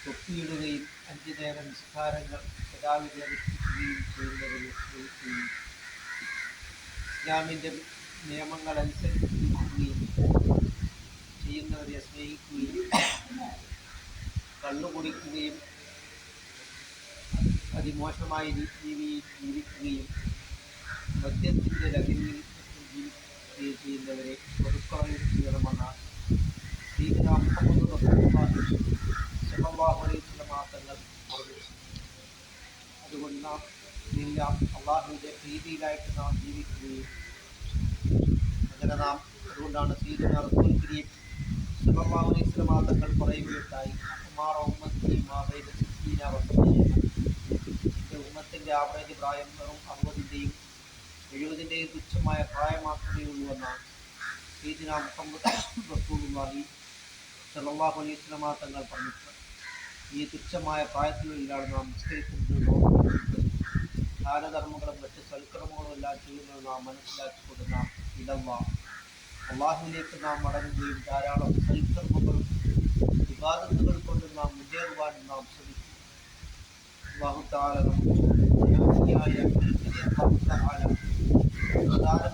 തൊപ്പിയിടുകയും 5 നേരം നിസ്കാരങ്ങൾ യഥാവിധി അനുഷ്ഠിക്കുകയും ചെയ്യുന്നവരെ സ്നേഹിക്കുകയും ഇസ്ലാമിൻ്റെ നിയമങ്ങൾ അനുസരിച്ച് ജീവിക്കുകയും ചെയ്യുന്നവരെ സ്നേഹിക്കുകയും കള്ളുകുടിക്കുകയും അതിമോശമായി ജീവിക്കുകയും മദ്യത്തിൻ്റെ ലഹരിയിൽ ജീവിക്കുകയും ചെയ്യുന്നവരെ ഒതുക്കുകയും ചെയ്യണമെന്നാണ് സയ്യിദുനാ മുഹമ്മദ് റസൂലുള്ളാഹി സ്വല്ലല്ലാഹു അലൈഹി വസല്ലം തങ്ങൾ പറഞ്ഞു. അതുകൊണ്ട് നാം എല്ലാം അള്ളാഹുവിൻ്റെ പ്രീതിയിലായിട്ട് നാം ജീവിക്കുകയും അതുകൊണ്ടാണ് സയ്യിദുനാ റസൂൽ കരീം സ്വല്ലല്ലാഹു അലൈഹി വസല്ലം തങ്ങൾ പറയുകയുണ്ടായി, എൻ്റെ ഉമ്മത്തിൻ്റെ ആവറേജ് പ്രായം വെറും 60-ൻ്റെയും 70-ൻ്റെയും തുച്ഛമായ പ്രായം മാത്രമേ ഉള്ളൂ എന്നാണ് സയ്യിദുനാ മുഹമ്മദ് റസൂലുള്ളാഹി സ്വല്ലല്ലാഹു അലൈഹി വസല്ലം തങ്ങൾ പറഞ്ഞിട്ടുണ്ട്. ഈ തുച്ഛമായ പ്രായത്തിലാണ് നാം നിസ്കരിക്കുന്നത്, ദാനധർമ്മങ്ങളും മറ്റ് സൽക്കർമ്മങ്ങളും എല്ലാം ചെയ്യുന്നത് നാം മനസ്സിലാക്കിക്കൊണ്ട് നാം അള്ളാഹുവിലേക്ക് നാം മടങ്ങുകയും ധാരാളം സൽക്കർമ്മങ്ങളും വിവാദത്തുകൾ കൊണ്ട് നാം മുന്നേറുവാൻ നാം ശ്രമിക്കും. അള്ളാഹു തആല നമുക്ക് പ്രധാനം